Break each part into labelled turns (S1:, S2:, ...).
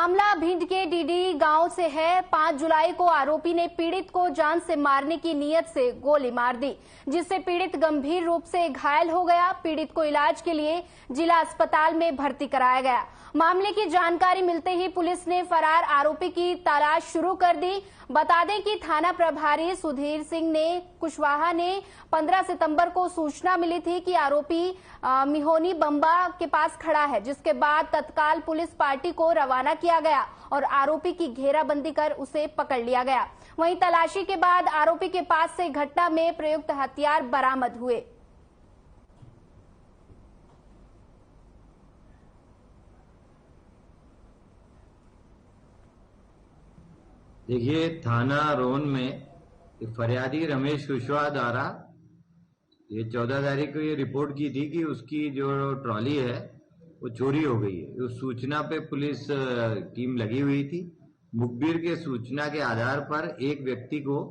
S1: मामला भिंड के डीडी गांव से है। 5 जुलाई को आरोपी ने पीड़ित को जान से मारने की नीयत से गोली मार दी, जिससे पीड़ित गंभीर रूप से घायल हो गया। पीड़ित को इलाज के लिए जिला अस्पताल में भर्ती कराया गया। मामले की जानकारी मिलते ही पुलिस ने फरार आरोपी की तलाश शुरू कर दी। बता दें कि थाना प्रभारी सुधीर सिंह ने कुशवाहा ने 15 सितंबर को सूचना मिली थी कि आरोपी मिहोनी बम्बा के पास खड़ा है, जिसके बाद तत्काल पुलिस पार्टी को रवाना किया गया और आरोपी की घेराबंदी कर उसे पकड़ लिया गया। वहीं तलाशी के बाद आरोपी के पास से घटना में प्रयुक्त हथियार बरामद हुए।
S2: देखिए, थाना रोन में फरियादी रमेश कुशवाहा द्वारा ये 14 तारीख को ये रिपोर्ट की थी कि उसकी जो ट्रॉली है वो चोरी हो गई है। उस सूचना पे पुलिस टीम लगी हुई थी। मुखबिर के सूचना के आधार पर एक व्यक्ति को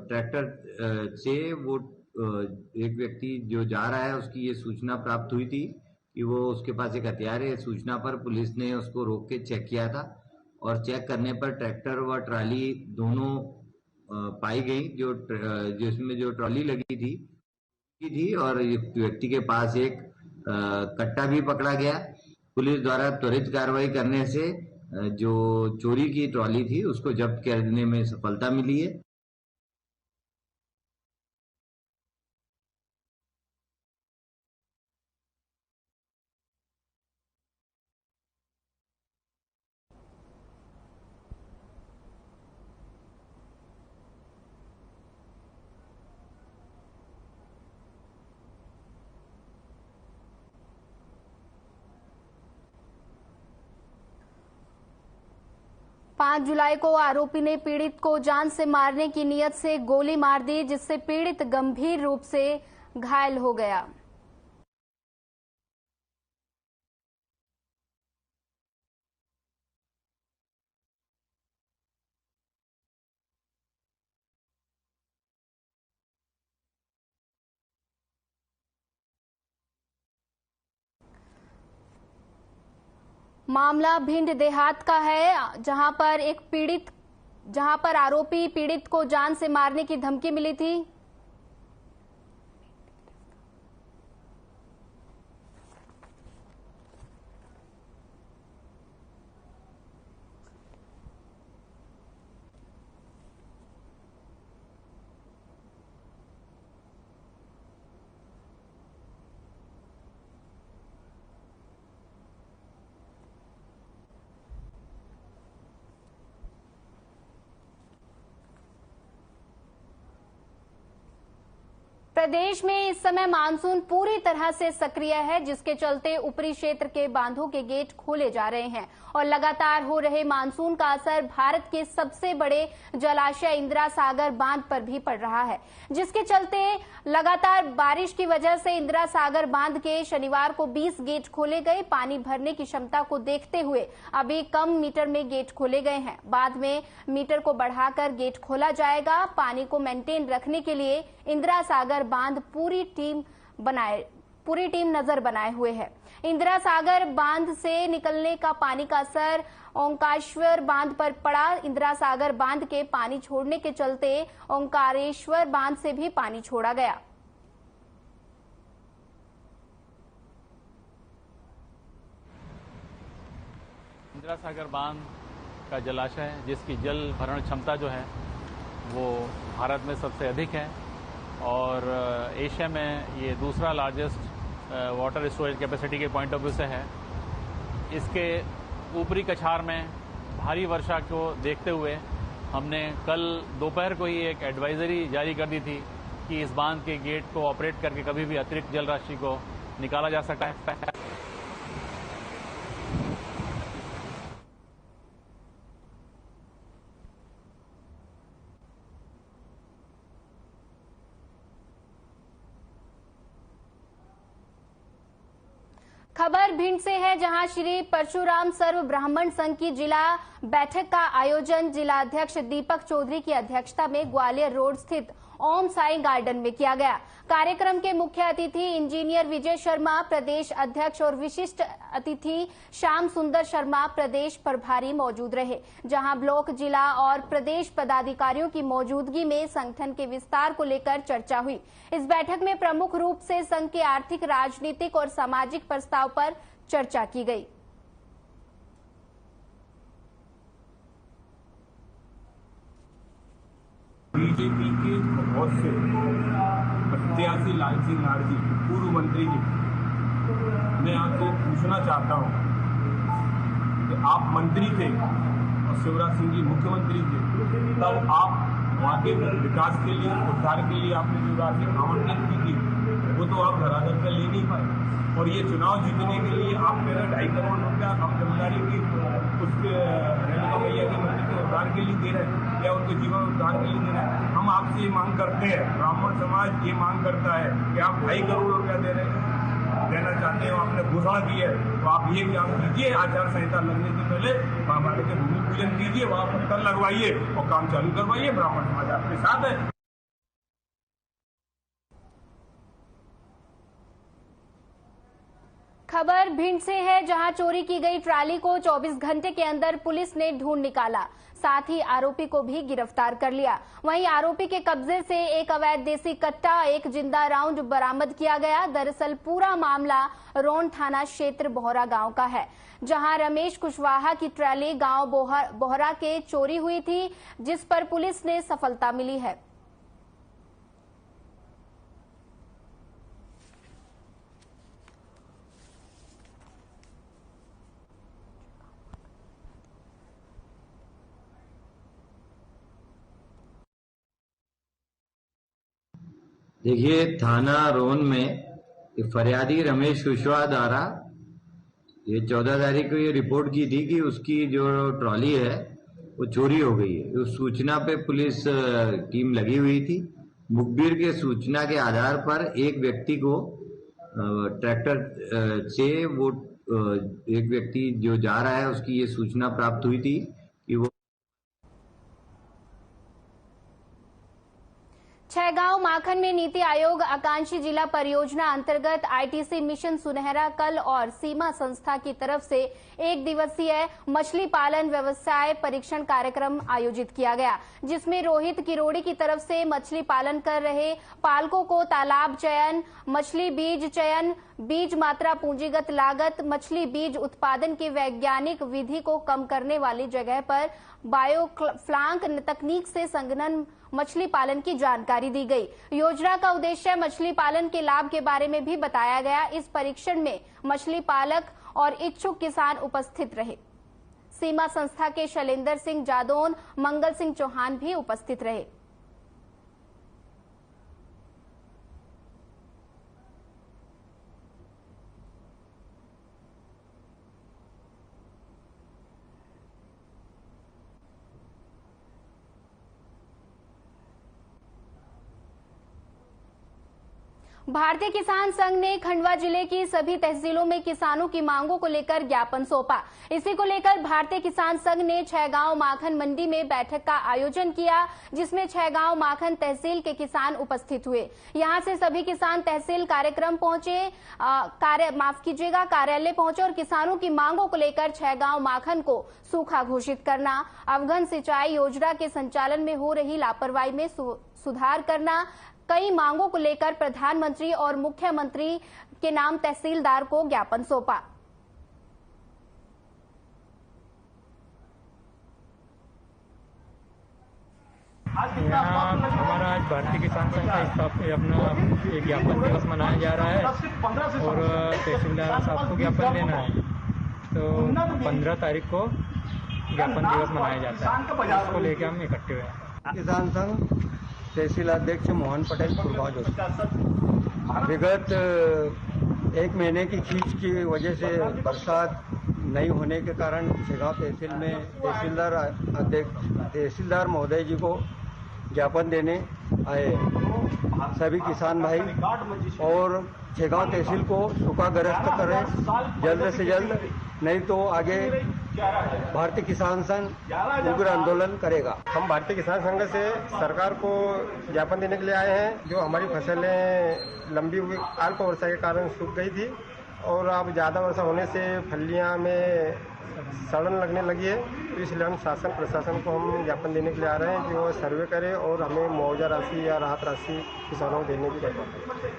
S2: ट्रैक्टर से वो एक व्यक्ति जो जा रहा है उसकी ये सूचना प्राप्त हुई थी कि वो उसके पास एक हथियार है। सूचना पर पुलिस ने उसको रोक के चेक किया था और चेक करने पर ट्रैक्टर व ट्राली दोनों पाई गई। जिसमें जो ट्रॉली लगी थी और व्यक्ति के पास एक कट्टा भी पकड़ा गया। पुलिस द्वारा त्वरित कार्रवाई करने से जो चोरी की ट्रॉली थी उसको जब्त करने में सफलता मिली है।
S1: पांच जुलाई को आरोपी ने पीड़ित को जान से मारने की नीयत से गोली मार दी, जिससे पीड़ित गंभीर रूप से घायल हो गया। मामला भिंड देहात का है, जहां पर आरोपी पीड़ित को जान से मारने की धमकी मिली थी। प्रदेश में इस समय मानसून पूरी तरह से सक्रिय है, जिसके चलते ऊपरी क्षेत्र के बांधों के गेट खोले जा रहे हैं और लगातार हो रहे मानसून का असर भारत के सबसे बड़े जलाशय इंदिरा सागर बांध पर भी पड़ रहा है, जिसके चलते लगातार बारिश की वजह से इंदिरा सागर बांध के शनिवार को 20 गेट खोले गए। पानी भरने की क्षमता को देखते हुए अभी कम मीटर में गेट खोले गए हैं। बाद में मीटर को बढ़ाकर गेट खोला जाएगा। पानी को मेंटेन रखने के लिए इंदिरा सागर बांध पूरी टीम नजर बनाए हुए है। इंदिरा सागर बांध से निकलने का पानी का असर ओंकारेश्वर बांध पर पड़ा। इंदिरा सागर बांध के पानी छोड़ने के चलते ओंकारेश्वर बांध से भी पानी छोड़ा गया।
S3: इंदिरा सागर बांध का जलाशय है, जिसकी जल भरण क्षमता जो है वो भारत में सबसे अधिक है और एशिया में ये दूसरा लार्जेस्ट वाटर स्टोरेज कैपेसिटी के पॉइंट ऑफ व्यू से है। इसके ऊपरी कछार में भारी वर्षा को देखते हुए हमने कल दोपहर को ही एक एडवाइजरी जारी कर दी थी कि इस बांध के गेट को ऑपरेट करके कभी भी अतिरिक्त जल राशि को निकाला जा सकता है।
S1: खबर खबर भिंड से है, जहां श्री परशुराम सर्व ब्राह्मण संघ की जिला बैठक का आयोजन जिला अध्यक्ष दीपक चौधरी की अध्यक्षता में ग्वालियर रोड स्थित ओम साई गार्डन में किया गया। कार्यक्रम के मुख्य अतिथि इंजीनियर विजय शर्मा प्रदेश अध्यक्ष और विशिष्ट अतिथि श्याम सुंदर शर्मा प्रदेश प्रभारी मौजूद रहे, जहां ब्लॉक, जिला और प्रदेश पदाधिकारियों की मौजूदगी में संगठन के विस्तार को लेकर चर्चा हुई। इस बैठक में प्रमुख रूप से संघ के आर्थिक, राजनीतिक और सामाजिक प्रस्ताव पर चर्चा की गई।
S4: बीजेपी के बहुत से प्रत्याशी लाल सिंह लाडजी, पूर्व मंत्री जी, मैं आपसे पूछना चाहता हूं कि आप मंत्री थे और शिवराज सिंह जी मुख्यमंत्री थे, तब आप वहाँ के विकास के लिए, उद्धार के लिए आपने जो राशि आवंटित की थी वो तो आप धरातल पर ले नहीं पाए, और ये चुनाव जीतने के लिए आप मेरा 2.5 करोड़ रुपया आप जमींदारी की उसके रेणुका मैया के मंदिर के उद्धार के लिए दे रहे हैं या उनके जीवन उद्धार के लिए दे रहे हैं। हम आपसे ये मांग करते हैं, ब्राह्मण समाज ये मांग करता है कि आप 2.5 करोड़ रुपया देना चाहते हैं, आपने घोषणा की है, तो आप ये काम कीजिए, आचार संहिता लगने से पहले महामारी के भूमि पूजन कीजिए, वहाँ पत्थर लगवाइए और काम चालू करवाइए। ब्राह्मण समाज आपके साथ है।
S1: खबर भिंड से है, जहां चोरी की गई ट्राली को 24 घंटे के अंदर पुलिस ने ढूंढ निकाला, साथ ही आरोपी को भी गिरफ्तार कर लिया। वहीं आरोपी के कब्जे से एक अवैध देसी कट्टा, एक जिंदा राउंड बरामद किया गया। दरअसल पूरा मामला रोन थाना क्षेत्र बोहरा गांव का है, जहां रमेश कुशवाहा की ट्राली गांव बोहरा के चोरी हुई थी, जिस पर पुलिस ने सफलता मिली है।
S2: देखिए, थाना रोन में फरियादी रमेश कुशवाहा द्वारा ये 14 तारीख को ये रिपोर्ट की थी कि उसकी जो ट्रॉली है वो चोरी हो गई है। उस सूचना पे पुलिस टीम लगी हुई थी। मुखबिर के सूचना के आधार पर एक व्यक्ति को ट्रैक्टर से वो एक व्यक्ति जो जा रहा है उसकी ये सूचना प्राप्त हुई थी कि वो
S1: छैगांव माखन में नीति आयोग आकांक्षी जिला परियोजना अंतर्गत आईटीसी मिशन सुनहरा कल और सीमा संस्था की तरफ से 1 दिवसीय मछली पालन व्यवसाय परीक्षण कार्यक्रम आयोजित किया गया, जिसमें रोहित किरोड़ी की तरफ से मछली पालन कर रहे पालकों को तालाब चयन, मछली बीज चयन, बीज मात्रा, पूंजीगत लागत, मछली बीज उत्पादन की वैज्ञानिक विधि को कम करने वाली जगह पर बायोफ्लांक तकनीक से संघनन मछली पालन की जानकारी दी गई। योजना का उद्देश्य मछली पालन के लाभ के बारे में भी बताया गया। इस परीक्षण में मछली पालक और इच्छुक किसान उपस्थित रहे। सीमा संस्था के शैलेंद्र सिंह जादौन, मंगल सिंह चौहान भी उपस्थित रहे। भारतीय किसान संघ ने खंडवा जिले की सभी तहसीलों में किसानों की मांगों को लेकर ज्ञापन सौंपा। इसी को लेकर भारतीय किसान संघ ने छैगांव माखन मंडी में बैठक का आयोजन किया, जिसमें छैगांव माखन तहसील के किसान उपस्थित हुए। यहां से सभी किसान तहसील कार्यालय पहुंचे और किसानों की मांगों को लेकर छैगांव माखन को सूखा घोषित करना, अवगन सिंचाई योजना के संचालन में हो रही लापरवाही में सुधार करना, कई मांगों को लेकर प्रधानमंत्री और मुख्यमंत्री के नाम तहसीलदार को ज्ञापन सौंपा।
S5: यहाँ हमारा आज भारतीय किसान संघ का अपना एक ज्ञापन दिवस मनाया जा रहा है और तहसीलदार साहब को ज्ञापन देना है, तो 15 तारीख को ज्ञापन दिवस मनाया जाता है। इसको लेकर हम इकट्ठे हुए हैं।
S6: किसान संघ तहसील अध्यक्ष मोहन पटेल पूर्वाज। विगत 1 महीने की खींच की वजह से बरसात नहीं होने के कारण छैगांव तहसील में तहसीलदार महोदय जी को ज्ञापन देने आए। सभी किसान भाई और छेगांव तहसील को सूखाग्रस्त करें जल्द से जल्द, नहीं तो आगे भारतीय किसान संघ उग्र आंदोलन करेगा।
S7: हम भारतीय किसान संघ से सरकार को ज्ञापन देने के लिए आए हैं। जो हमारी फसलें लंबी हुई अल्प वर्षा के कारण सूख गई थी और अब ज़्यादा वर्षा होने से फलियां में सड़न लगने लगी है, तो इसलिए हम शासन प्रशासन को हम ज्ञापन देने के लिए आ रहे हैं कि वो सर्वे करे और हमें मुआवजा राशि या राहत राशि किसानों को देने की जरूरत है।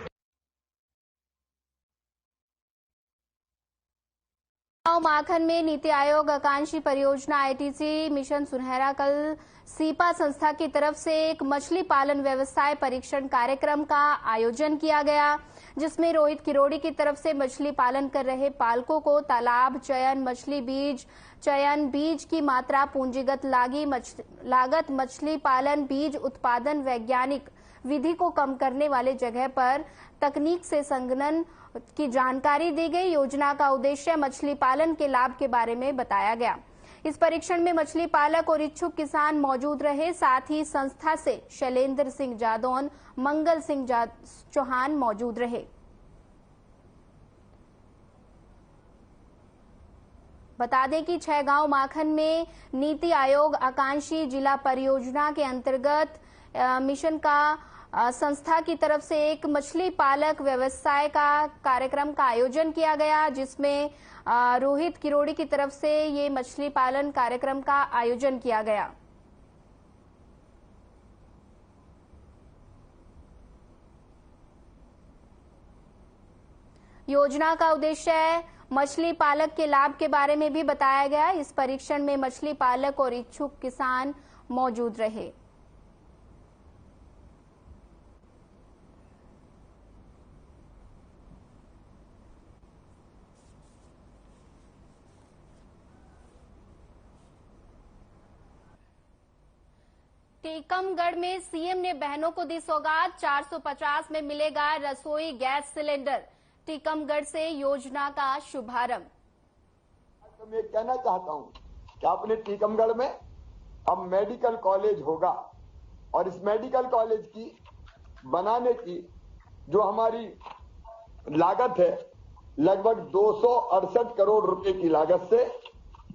S1: माखन में नीति आयोग आकांक्षी परियोजना आईटीसी मिशन सुनहरा कल सीपा संस्था की तरफ से एक मछली पालन व्यवसाय परीक्षण कार्यक्रम का आयोजन किया गया, जिसमें रोहित किरोड़ी की तरफ से मछली पालन कर रहे पालकों को तालाब चयन, मछली बीज चयन, बीज की मात्रा, पूंजीगत लागत, मछली पालन, बीज उत्पादन, वैज्ञानिक विधि को कम करने वाले जगह पर तकनीक से संगणन की जानकारी दी गई। योजना का उद्देश्य मछली पालन के लाभ के बारे में बताया गया। इस परीक्षण में मछली पालक और इच्छुक किसान मौजूद रहे। साथ ही संस्था से शैलेंद्र सिंह जादौन, मंगल सिंह चौहान मौजूद रहे। बता दें कि छेगांव माखन में नीति आयोग आकांक्षी जिला परियोजना के अंतर्गत मिशन का संस्था की तरफ से एक मछली पालक व्यवसाय का कार्यक्रम का आयोजन किया गया, जिसमें रोहित किरोड़ी की तरफ से ये मछली पालन कार्यक्रम का आयोजन किया गया। योजना का उद्देश्य मछली पालक के लाभ के बारे में भी बताया गया। इस परीक्षण में मछली पालक और इच्छुक किसान मौजूद रहे। टीकमगढ़ में सीएम ने बहनों को दी सौगात, 450 में मिलेगा रसोई गैस सिलेंडर। टीकमगढ़ से योजना का शुभारंभ।
S8: तो मैं कहना चाहता हूं कि अपने टीकमगढ़ में अब मेडिकल कॉलेज होगा और इस मेडिकल कॉलेज की बनाने की जो हमारी लागत है लगभग 268 करोड़ रुपए की लागत से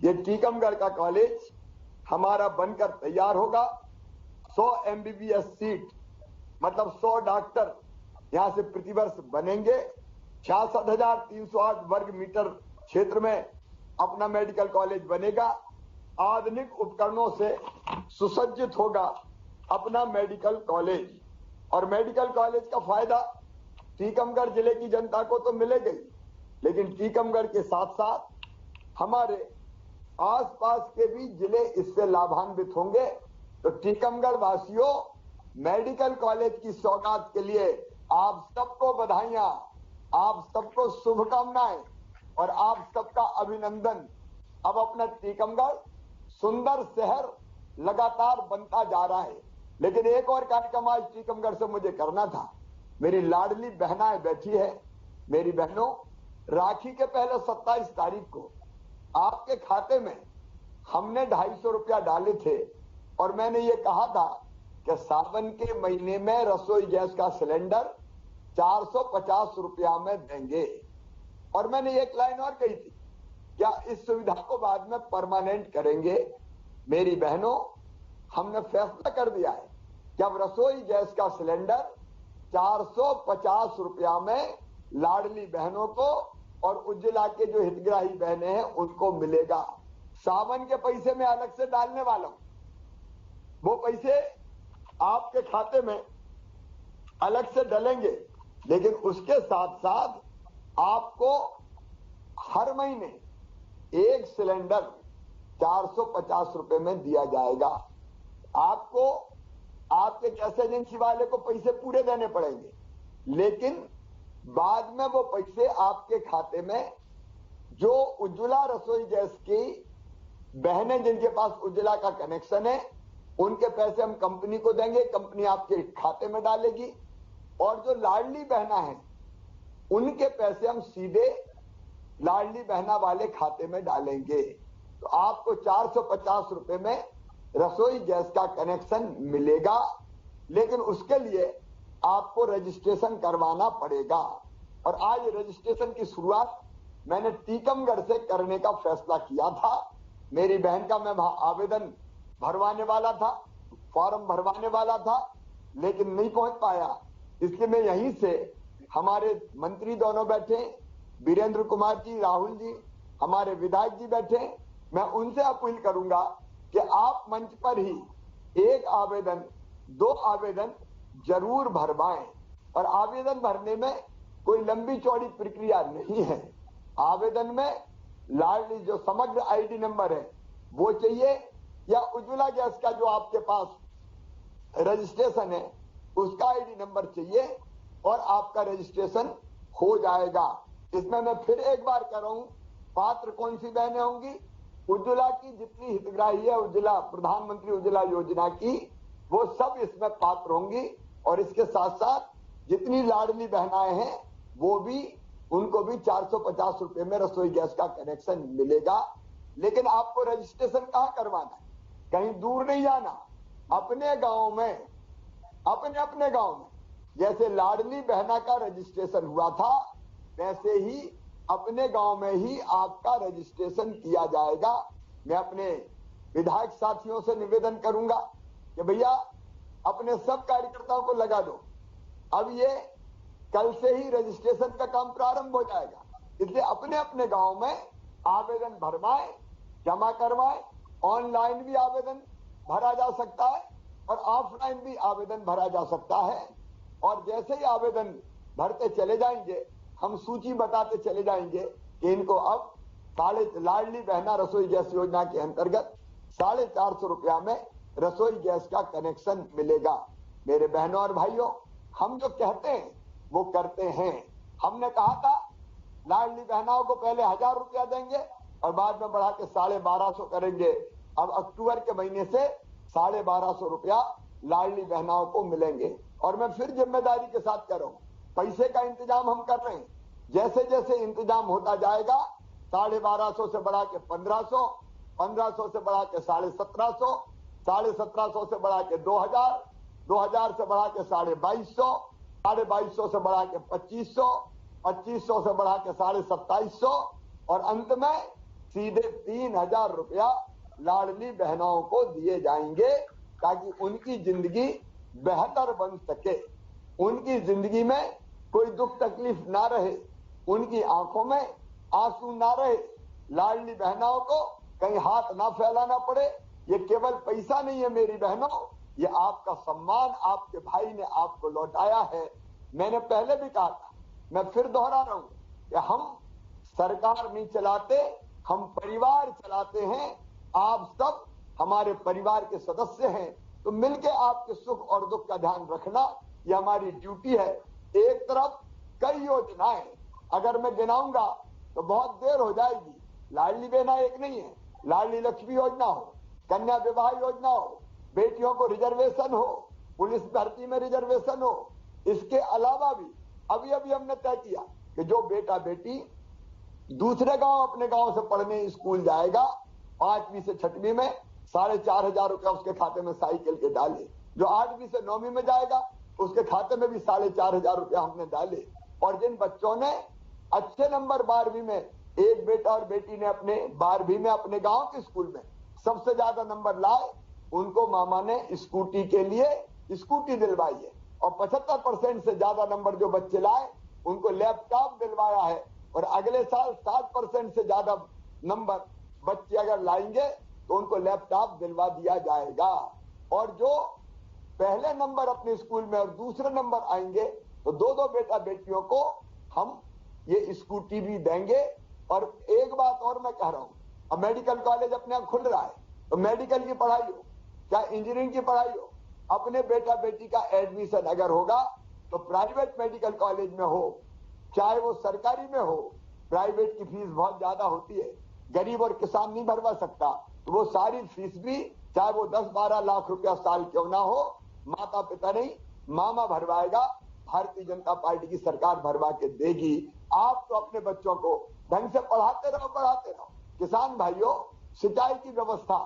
S8: ये टीकमगढ़ का कॉलेज हमारा बनकर तैयार होगा। 100 MBBS सीट मतलब 100 डॉक्टर यहां से प्रतिवर्ष बनेंगे। 66,308 वर्ग मीटर क्षेत्र में अपना मेडिकल कॉलेज बनेगा। आधुनिक उपकरणों से सुसज्जित होगा अपना मेडिकल कॉलेज और मेडिकल कॉलेज का फायदा टीकमगढ़ जिले की जनता को तो मिलेगा ही, लेकिन टीकमगढ़ के साथ साथ हमारे आसपास के भी जिले इससे लाभान्वित होंगे। तो टीकमगढ़ वासियों, मेडिकल कॉलेज की सौगात के लिए आप सबको बधाइयां, आप सबको शुभकामनाएं और आप सबका अभिनंदन। अब अपना टीकमगढ़ सुंदर शहर लगातार बनता जा रहा है, लेकिन एक और कार्यक्रम आज टीकमगढ़ से मुझे करना था। मेरी लाडली बहनाएं बैठी है। मेरी बहनों, राखी के पहले 27 तारीख को आपके खाते में हमने 250 रुपया डाले थे और मैंने ये कहा था कि सावन के महीने में रसोई गैस का सिलेंडर 450 रुपया में देंगे। और मैंने एक लाइन और कही थी, क्या इस सुविधा को बाद में परमानेंट करेंगे। मेरी बहनों, हमने फैसला कर दिया है कि अब रसोई गैस का सिलेंडर 450 रुपया में लाडली बहनों को और उज्ज्वला के जो हितग्राही बहनें हैं उनको मिलेगा। सावन के पैसे में अलग से डालने वाला हूं, वो पैसे आपके खाते में अलग से डलेंगे, लेकिन उसके साथ साथ आपको हर महीने एक सिलेंडर 450 रुपए में दिया जाएगा। आपको आपके गैस एजेंसी वाले को पैसे पूरे देने पड़ेंगे, लेकिन बाद में वो पैसे आपके खाते में जो उज्ज्वला रसोई गैस की बहनें जिनके पास उज्ज्वला का कनेक्शन है उनके पैसे हम कंपनी को देंगे, कंपनी आपके खाते में डालेगी। और जो लाडली बहना है उनके पैसे हम सीधे लाडली बहना वाले खाते में डालेंगे। तो आपको 450 रुपए में रसोई गैस का कनेक्शन मिलेगा, लेकिन उसके लिए आपको रजिस्ट्रेशन करवाना पड़ेगा। और आज रजिस्ट्रेशन की शुरुआत मैंने टीकमगढ़ से करने का फैसला किया था। मेरी बहन का मैं आवेदन भरवाने वाला था, फॉर्म भरवाने वाला था, लेकिन नहीं पहुंच पाया। इसलिए मैं यहीं से, हमारे मंत्री दोनों बैठे, वीरेंद्र कुमार जी, राहुल जी, हमारे विधायक जी बैठे, मैं उनसे अपील करूंगा कि आप मंच पर ही एक आवेदन, 2 आवेदन जरूर भरवाएं। और आवेदन भरने में कोई लंबी चौड़ी प्रक्रिया नहीं है। आवेदन में लाडली जो समग्र आईडी नंबर है वो चाहिए, या उज्ज्वला गैस का जो आपके पास रजिस्ट्रेशन है उसका आईडी नंबर चाहिए और आपका रजिस्ट्रेशन हो जाएगा। इसमें मैं फिर एक बार कह रहा हूं, पात्र कौन सी बहनें होंगी? उज्ज्वला की जितनी हितग्राही है, उज्ज्वला प्रधानमंत्री उज्ज्वला योजना की, वो सब इसमें पात्र होंगी। और इसके साथ साथ जितनी लाडली बहनाएं हैं वो भी, उनको भी 450 रुपए में रसोई गैस का कनेक्शन मिलेगा। लेकिन आपको रजिस्ट्रेशन कहां करवाना है? कहीं दूर नहीं जाना, अपने गांव में, अपने गांव में। जैसे लाडली बहना का रजिस्ट्रेशन हुआ था, वैसे ही अपने गांव में ही आपका रजिस्ट्रेशन किया जाएगा। मैं अपने विधायक साथियों से निवेदन करूंगा कि भैया अपने सब कार्यकर्ताओं को लगा दो। अब ये कल से ही रजिस्ट्रेशन का काम प्रारंभ हो जाएगा। इसलिए अपने अपने गांव में आवेदन भरवाएं, जमा करवाएं। ऑनलाइन भी आवेदन भरा जा सकता है और ऑफलाइन भी आवेदन भरा जा सकता है। और जैसे ही आवेदन भरते चले जाएंगे, हम सूची बताते चले जाएंगे कि इनको अब लाडली बहना रसोई गैस योजना के अंतर्गत 450 रुपया में रसोई गैस का कनेक्शन मिलेगा। मेरे बहनों और भाइयों, हम जो कहते हैं वो करते हैं। हमने कहा था लाडली बहनाओं को पहले 1000 रुपया देंगे और बाद में बढ़ा के 1250 करेंगे। अब अक्टूबर के महीने से 1250 रुपया लाडली बहनाओं को मिलेंगे। और मैं फिर जिम्मेदारी के साथ कह रहा हूं, पैसे का इंतजाम हम कर रहे हैं। जैसे जैसे इंतजाम होता जाएगा, 1250 से बढ़ा के 1500, 1500 से बढ़ा के 1750, 1750 से बढ़ा के 2000, 2000 से बढ़ा के 2250, 2250 से बढ़ा के 2500, 2500 से बढ़ा के 2750 और अंत में सीधे 3000 रुपया लाडली बहनों को दिए जाएंगे, ताकि उनकी जिंदगी बेहतर बन सके, उनकी जिंदगी में कोई दुख तकलीफ ना रहे, उनकी आंखों में आंसू ना रहे, लाडली बहनों को कहीं हाथ ना फैलाना पड़े। ये केवल पैसा नहीं है मेरी बहनों, ये आपका सम्मान आपके भाई ने आपको लौटाया है। मैंने पहले भी कहा था, मैं फिर दोहरा रहा हूं कि हम सरकार नहीं चलाते, हम परिवार चलाते हैं। आप सब हमारे परिवार के सदस्य हैं, तो मिलके आपके सुख और दुख का ध्यान रखना ये हमारी ड्यूटी है। एक तरफ कई योजनाएं, अगर मैं गिनाऊंगा तो बहुत देर हो जाएगी। लाडली बहना एक नहीं है, लाडली लक्ष्मी योजना हो, कन्या विवाह योजना हो, बेटियों को रिजर्वेशन हो, पुलिस भर्ती में रिजर्वेशन हो। इसके अलावा भी अभी हमने तय किया कि जो बेटा बेटी दूसरे गांव अपने गांव से पढ़ने स्कूल जाएगा, 5वीं से 6वीं में 4500 रुपया उसके खाते में साइकिल के डाले। जो 8वीं से 9वीं में जाएगा उसके खाते में भी 4500 रुपया हमने डाले। और जिन बच्चों ने अच्छे नंबर 12वीं में, एक बेटा और बेटी ने अपने 12वीं में अपने गांव के स्कूल में सबसे ज्यादा नंबर लाए, उनको मामा ने स्कूटी के लिए स्कूटी दिलवाई है। और 75% से ज्यादा नंबर जो बच्चे लाए उनको लैपटॉप दिलवाया है। और अगले साल 60% से ज्यादा नंबर बच्चे अगर लाएंगे तो उनको लैपटॉप दिलवा दिया जाएगा। और जो पहले नंबर अपने स्कूल में और दूसरे नंबर आएंगे तो 2-2 बेटा बेटियों को हम ये स्कूटी भी देंगे। और एक बात और मैं कह रहा हूं, अब मेडिकल कॉलेज अपने आप खुल रहा है, तो मेडिकल की पढ़ाई हो चाहे इंजीनियरिंग की पढ़ाई हो, अपने बेटा बेटी का एडमिशन अगर होगा तो प्राइवेट मेडिकल कॉलेज में हो, चाहे वो सरकारी में हो। प्राइवेट की फीस बहुत ज्यादा होती है, गरीब और किसान नहीं भरवा सकता, तो वो सारी फीस भी, चाहे वो 10-12 लाख रुपया साल क्यों ना हो, माता पिता नहीं मामा भरवाएगा, भारतीय जनता पार्टी की सरकार भरवा के देगी। आप तो अपने बच्चों को ढंग से पढ़ाते रहो। किसान भाइयों, सिंचाई की व्यवस्था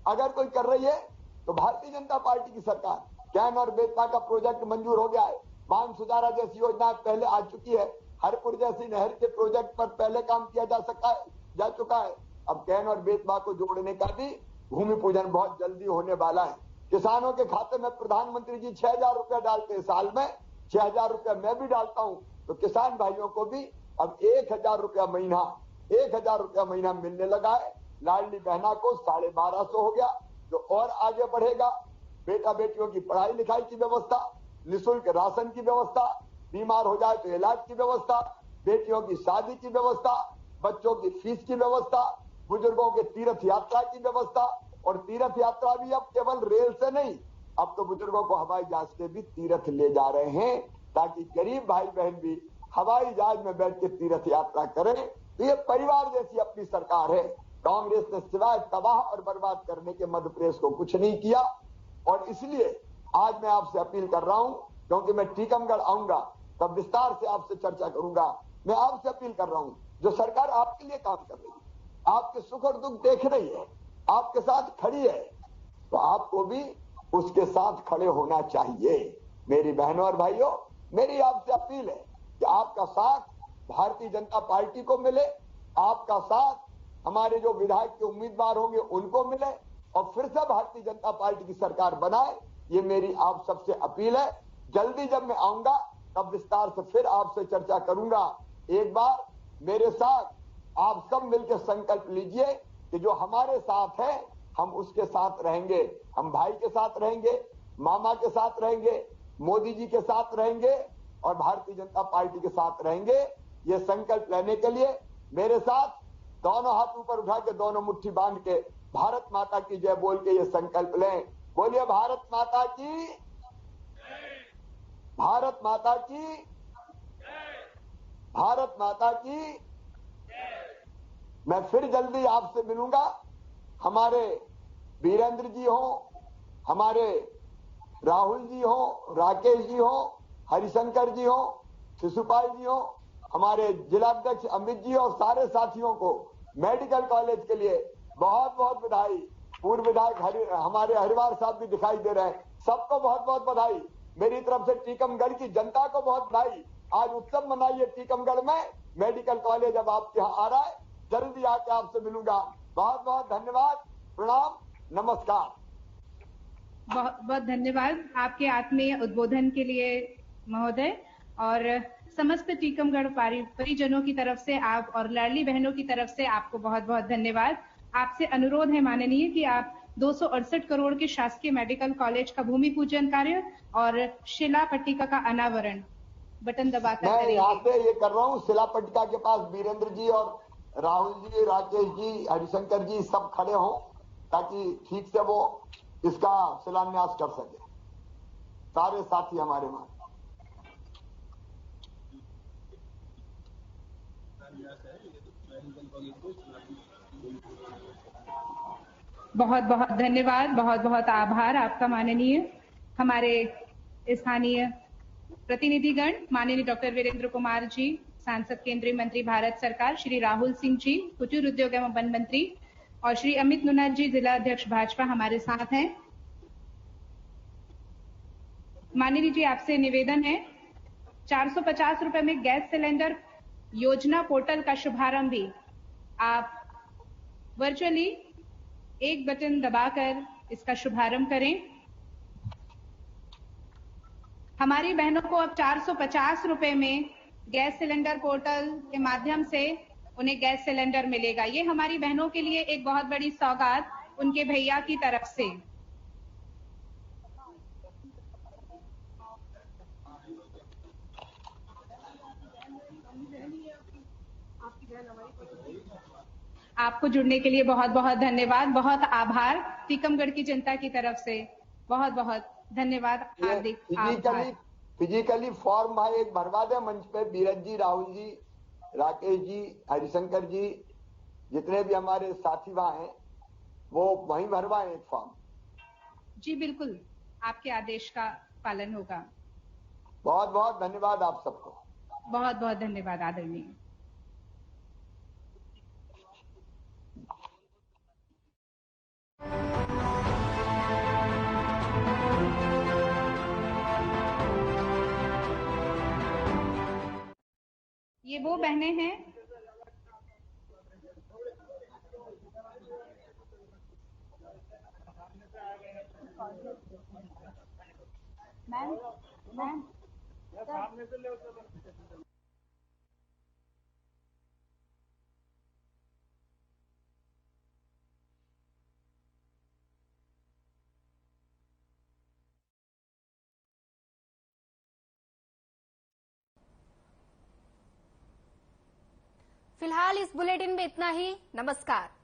S8: अगर कोई कर रही है तो भारतीय जनता पार्टी की सरकार, कैन और बेतवा का प्रोजेक्ट मंजूर हो गया है, बांध सुधारा जैसी योजना पहले आ चुकी है। हरपुर जैसी नहर के प्रोजेक्ट पर पहले काम किया जा चुका है। अब कैन और बेतवा को जोड़ने का भी भूमि पूजन बहुत जल्दी होने वाला है। किसानों के खाते में प्रधानमंत्री जी 6,000 रुपया डालते हैं साल में, 6,000 रुपया मैं भी डालता हूं, तो किसान भाइयों को भी अब 1,000 रुपया महीना मिलने लगा है। लाडली बहना को 1,250 हो गया, जो और आगे बढ़ेगा। बेटा बेटियों की पढ़ाई लिखाई की व्यवस्था, निःशुल्क राशन की व्यवस्था, बीमार हो जाए तो इलाज की व्यवस्था, बेटियों की शादी की व्यवस्था, बच्चों की फीस की व्यवस्था, बुजुर्गों के तीर्थ यात्रा की व्यवस्था। और तीर्थ यात्रा भी अब केवल रेल से नहीं, अब तो बुजुर्गों को हवाई जहाज से भी तीर्थ ले जा रहे हैं, ताकि गरीब भाई बहन भी हवाई जहाज में बैठ के तीर्थ यात्रा करें। तो ये परिवार जैसी अपनी सरकार है। कांग्रेस ने सिवाय तबाह और बर्बाद करने के मध्य प्रदेश को कुछ नहीं किया। और इसलिए आज मैं आपसे अपील कर रहा हूं, क्योंकि मैं टीकमगढ़ आऊंगा तब विस्तार से आपसे चर्चा करूंगा। मैं आपसे अपील कर रहा हूं, जो सरकार आपके लिए काम कर रही है, आपके सुख और दुख देख रही है, आपके साथ खड़ी है, तो आपको भी उसके साथ खड़े होना चाहिए। मेरी बहनों और भाइयों, मेरी आपसे अपील है कि आपका साथ भारतीय जनता पार्टी को मिले, आपका साथ हमारे जो विधायक के उम्मीदवार होंगे उनको मिले, और फिर से भारतीय जनता पार्टी की सरकार बनाए। ये मेरी आप सबसे अपील है। जल्दी जब मैं आऊंगा तब विस्तार से फिर आपसे चर्चा करूंगा। एक बार मेरे साथ आप सब मिलकर संकल्प लीजिए कि जो हमारे साथ है हम उसके साथ रहेंगे, हम भाई के साथ रहेंगे, मामा के साथ रहेंगे, मोदी जी के साथ रहेंगे और भारतीय जनता पार्टी के साथ रहेंगे। ये संकल्प लेने के लिए मेरे साथ दोनों हाथ ऊपर उठा के, दोनों मुट्ठी बांध के भारत माता की जय बोल के ये संकल्प लें। बोलिए भारत माता की, भारत माता की, भारत माता की। मैं फिर जल्दी आपसे मिलूंगा। हमारे वीरेंद्र जी हो, हमारे राहुल जी हो, राकेश जी हो, हरिशंकर जी हो, शिशुपाल जी हो, हमारे जिलाध्यक्ष अमित जी और सारे साथियों को मेडिकल कॉलेज के लिए बहुत बहुत बधाई। पूर्व विधायक हमारे हरिवार साहब भी दिखाई दे रहे हैं, सबको बहुत बहुत बधाई। मेरी तरफ से टीकमगढ़ की जनता को बहुत बधाई। आज उत्सव मनाइए टीकमगढ़ में, मेडिकल कॉलेज अब आपके यहाँ आ रहा है। जल्दी आके आपसे मिलूंगा। बहुत बहुत धन्यवाद, प्रणाम, नमस्कार।
S9: बहुत बहुत धन्यवाद आपके आत्मीय उद्बोधन के लिए महोदय, और समस्त टीकमगढ़ परिजनों की तरफ से आप और लाडली बहनों की तरफ से आपको बहुत बहुत धन्यवाद। आपसे अनुरोध है माननीय कि आप 268 करोड़ के शासकीय मेडिकल कॉलेज का भूमि पूजन कार्य और शिला पट्टिका का अनावरण बटन दबाकर
S8: मैं
S9: करेंगे।
S8: यहाँ पे ये कर रहा हूँ, शिला पट्टिका के पास वीरेंद्र जी और राहुल जी, राकेश जी, हरिशंकर जी सब खड़े हों, ताकि ठीक से वो इसका शिलान्यास कर सके। सारे साथी हमारे वहां।
S9: बहुत बहुत धन्यवाद, बहुत बहुत आभार आपका माननीय। हमारे स्थानीय प्रतिनिधिगण माननीय डॉक्टर वीरेंद्र कुमार जी, सांसद केंद्रीय मंत्री भारत सरकार, श्री राहुल सिंह जी, कुटीर उद्योग एवं वन मंत्री, और श्री अमित नुनर जी, जिला अध्यक्ष भाजपा हमारे साथ हैं। माननीय जी, आपसे निवेदन है, 450 रुपए में गैस सिलेंडर योजना पोर्टल का शुभारंभ भी आप वर्चुअली एक बटन दबाकर इसका शुभारंभ करें। हमारी बहनों को अब 450 रुपए में गैस सिलेंडर पोर्टल के माध्यम से उन्हें गैस सिलेंडर मिलेगा। ये हमारी बहनों के लिए एक बहुत बड़ी सौगात उनके भैया की तरफ से। आपको जुड़ने के लिए बहुत बहुत धन्यवाद, बहुत आभार टीकमगढ़ की जनता की तरफ से। बहुत बहुत धन्यवाद, हार्दिक आभार।
S8: फिजिकली फॉर्म भाई एक भरवा दे मंच पे। बीरज जी, राहुल जी, राकेश जी, हरिशंकर जी, जितने भी हमारे साथी वहां हैं वो वहीं भरवाएं एक फॉर्म।
S9: जी बिल्कुल, आपके आदेश का पालन होगा।
S8: बहुत बहुत धन्यवाद आप सबको।
S9: बहुत बहुत धन्यवाद आदरणीय। ये वो बहनें हैं मैम
S1: फिलहाल इस बुलेटिन में इतना ही। नमस्कार।